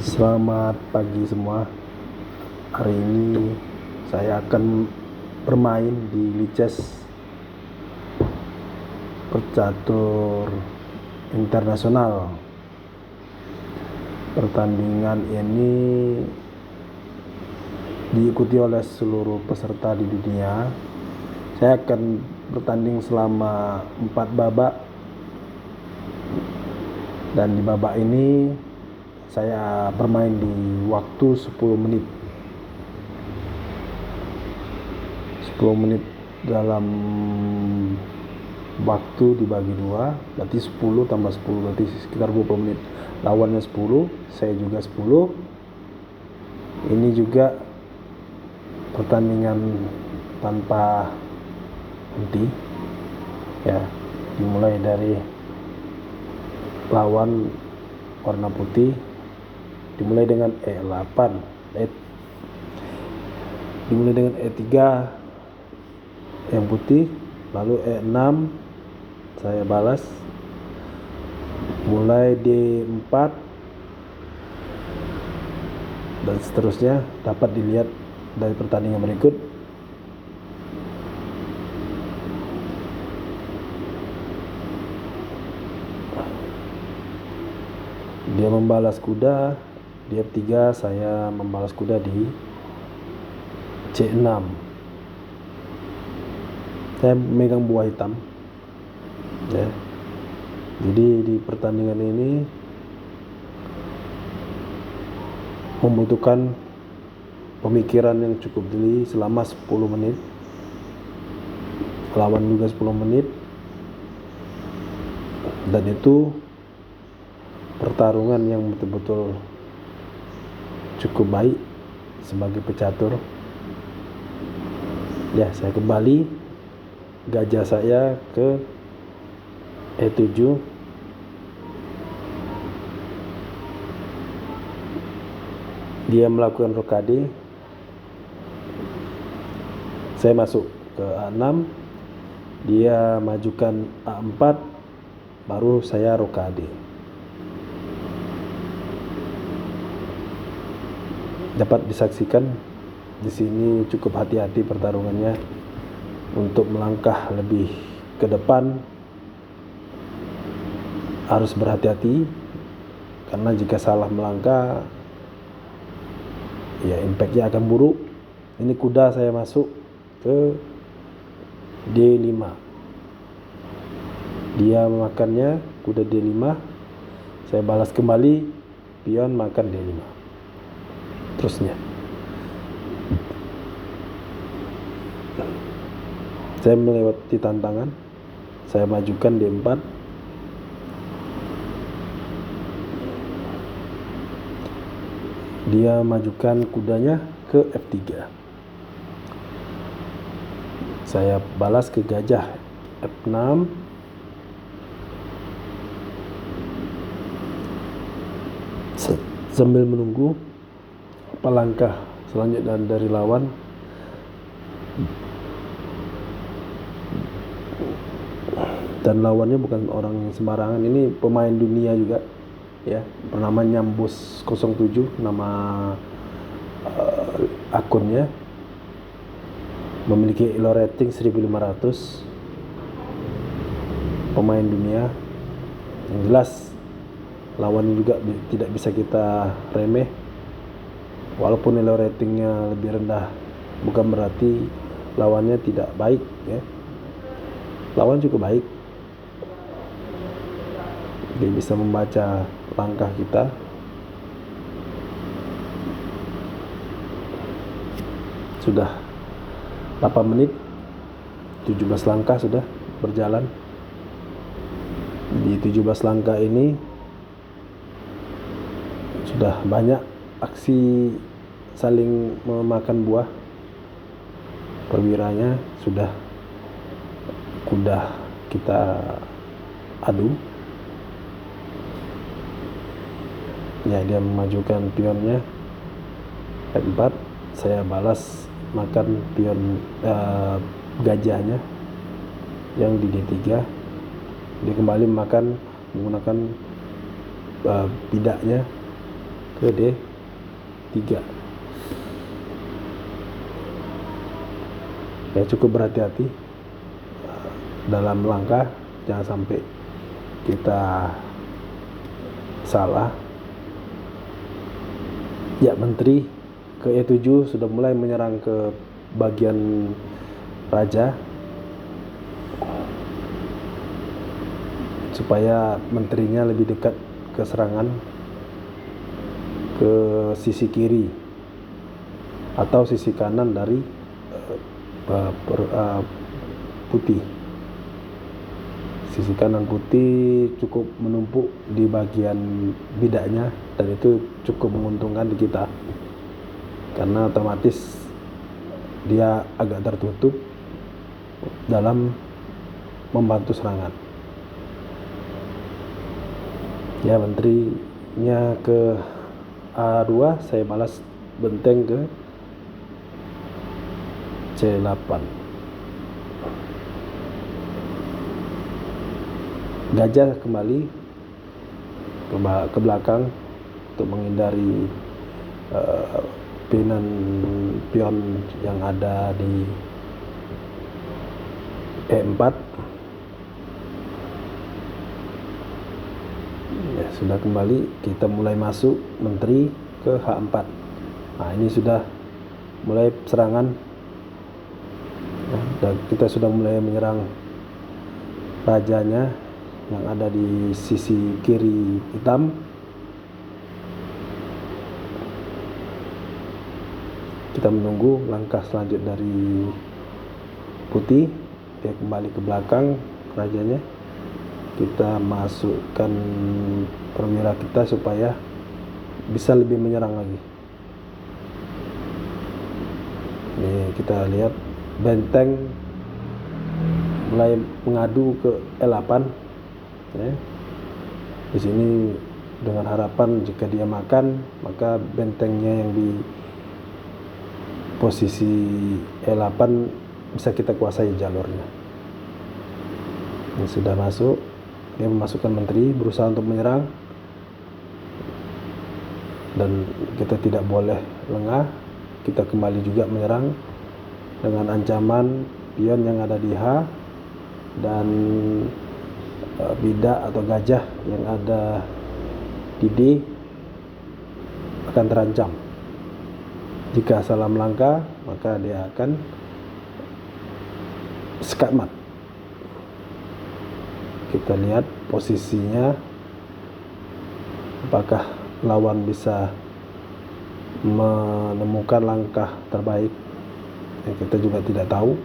Selamat pagi semua. Hari ini saya akan bermain di Lichess Pecatur Internasional. Pertandingan ini diikuti oleh seluruh peserta di dunia. Saya akan bertanding selama 4 babak, dan di babak ini saya bermain di waktu 10 menit. 10 menit dalam waktu dibagi 2, berarti 10 tambah 10 berarti sekitar 20 menit. Lawannya 10, saya juga 10. Ini juga pertandingan tanpa henti ya, dimulai dari lawan warna putih, dimulai dengan E8, dimulai dengan E3 yang putih, lalu E6 saya balas, mulai D4 dan seterusnya. Dapat dilihat dari pertandingan berikut. Dia membalas kuda di F3, saya membalas kuda di C6. Saya memegang buah hitam ya. Jadi di pertandingan ini membutuhkan pemikiran yang cukup jeli selama 10 menit. Lawan juga 10 menit. Dan itu pertarungan yang betul-betul cukup baik sebagai pecatur. Ya, saya kembali gajah saya ke E7. Dia melakukan rokade. Saya masuk ke A6. Dia majukan A4, baru saya rokade. Dapat disaksikan di sini cukup hati-hati pertarungannya untuk melangkah lebih ke depan. Harus berhati-hati karena jika salah melangkah ya impactnya akan buruk. Ini kuda saya masuk ke D5. Dia memakannya, kuda D5. Saya balas kembali, pion makan D5. Terusnya saya melewati tantangan. Saya majukan D4. Dia majukan kudanya ke F3. Saya balas ke gajah F6. Sambil menunggu apa langkah selanjutnya dari lawan. Dan lawannya bukan orang sembarangan, ini pemain dunia juga ya, bernama Nyambus 07 nama akunnya, memiliki elo rating 1500, pemain dunia. Yang jelas lawannya juga tidak bisa kita remeh. Walaupun elo ratingnya lebih rendah, bukan berarti lawannya tidak baik ya. Lawan cukup baik. Dia bisa membaca langkah kita. Sudah 8 menit, 17 langkah sudah berjalan. Di 17 langkah ini sudah banyak aksi saling memakan buah. Perwiranya sudah kuda kita adu. Ya, dia memajukan pionnya F4. Saya balas makan pion gajahnya yang di D3. Dia kembali makan menggunakan bidaknya ke D3. Ya, cukup berhati-hati dalam langkah, jangan sampai kita salah. Ya, menteri ke E7 sudah mulai menyerang ke bagian raja supaya menterinya lebih dekat ke serangan ke sisi kiri atau sisi kanan dari putih. Sisi kanan putih cukup menumpuk di bagian bidaknya, dan itu cukup menguntungkan di kita karena otomatis dia agak tertutup dalam membantu serangan. Ya, menterinya ke A2, saya balas benteng ke C8. Gajah kembali ke belakang untuk menghindari pion yang ada di E4. Ya, sudah kembali, kita mulai masuk menteri ke H4. Nah, ini sudah mulai serangan. Dan kita sudah mulai menyerang rajanya yang ada di sisi kiri hitam. Kita menunggu langkah selanjutnya dari putih. Dia kembali ke belakang rajanya. Kita masukkan perwira kita supaya bisa lebih menyerang lagi. Nih, kita lihat benteng mulai mengadu ke E8. Ya. Di sini dengan harapan jika dia makan, maka bentengnya yang di posisi E8 bisa kita kuasai jalurnya. Ini sudah masuk, dia memasukkan menteri, berusaha untuk menyerang, dan kita tidak boleh lengah. Kita kembali juga menyerang dengan ancaman pion yang ada di H dan bidak atau gajah yang ada di D akan terancam. Jika salah melangkah, maka dia akan skakmat. Kita lihat posisinya, apakah lawan bisa menemukan langkah terbaik. Kita juga tidak tahu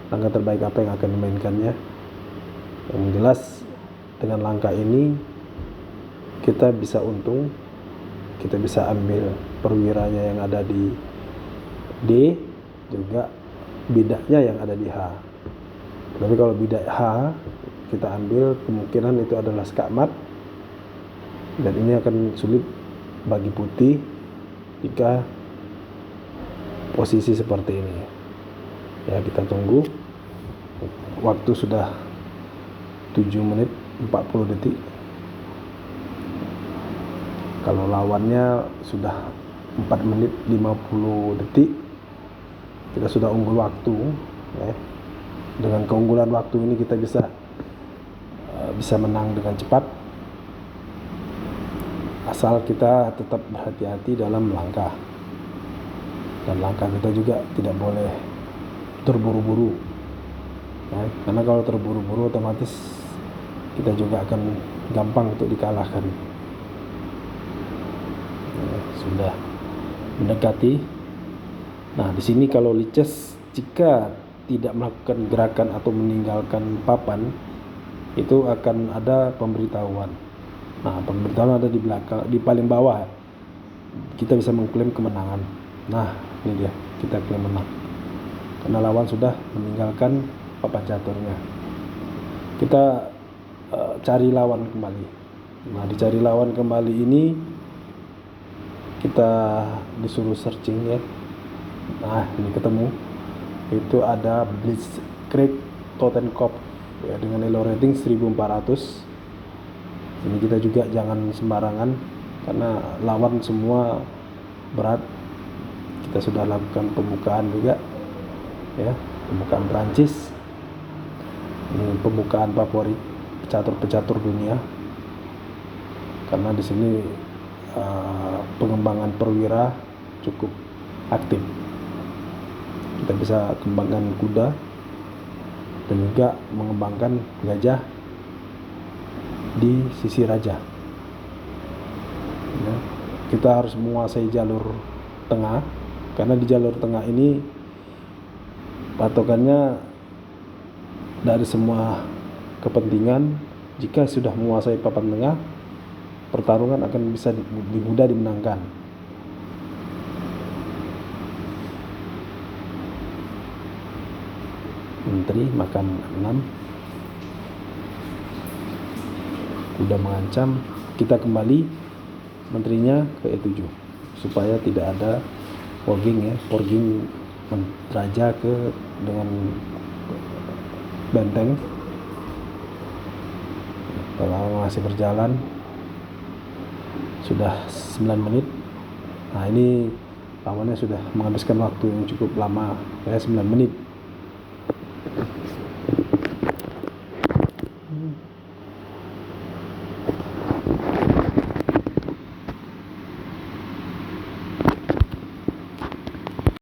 langkah terbaik apa yang akan dimainkannya. Yang jelas dengan langkah ini kita bisa untung, kita bisa ambil perwiranya yang ada di D, juga bidaknya yang ada di H. Tapi kalau bidak H kita ambil, kemungkinan itu adalah skakmat, dan ini akan sulit bagi putih jika posisi seperti ini. Ya, kita tunggu. Waktu sudah 7 menit 40 detik. Kalau lawannya sudah 4 menit 50 detik, kita sudah unggul waktu. Ya. Dengan keunggulan waktu ini kita bisa menang dengan cepat, asal kita tetap berhati-hati dalam langkah, dan langkah kita juga tidak boleh terburu-buru. Ya, karena kalau terburu-buru otomatis kita juga akan gampang untuk dikalahkan. Ya, sudah mendekati. Nah, di sini kalau Liches jika tidak melakukan gerakan atau meninggalkan papan, itu akan ada pemberitahuan. Nah, pemberitahuan ada di belakang, di paling bawah. Kita bisa mengklaim kemenangan. Nah, ini dia, kita klaim menang karena lawan sudah meninggalkan papan caturnya. Kita cari lawan kembali. Nah, dicari lawan kembali ini kita disuruh searching ya. Nah, ini ketemu. Itu ada Blitzkrieg Totenkopf ya, dengan elo rating 1400. Ini kita juga jangan sembarangan karena lawan semua berat. Kita sudah lakukan pembukaan juga, ya, pembukaan Prancis. Ini pembukaan favorit pecatur-pecatur dunia, karena di sini pengembangan perwira cukup aktif. Kita bisa kembangkan kuda dan juga mengembangkan gajah di sisi raja. Ya, kita harus menguasai jalur tengah, karena di jalur tengah ini patokannya dari semua kepentingan. Jika sudah menguasai papan tengah, pertarungan akan bisa mudah dimenangkan. Menteri makan 6, kuda mengancam. Kita kembali menterinya ke E7 supaya tidak ada forging, ya, forging raja ke dengan benteng. Kalau masih berjalan sudah 9 menit. Nah, ini lawannya sudah menghabiskan waktu yang cukup lama, ya, 9 menit.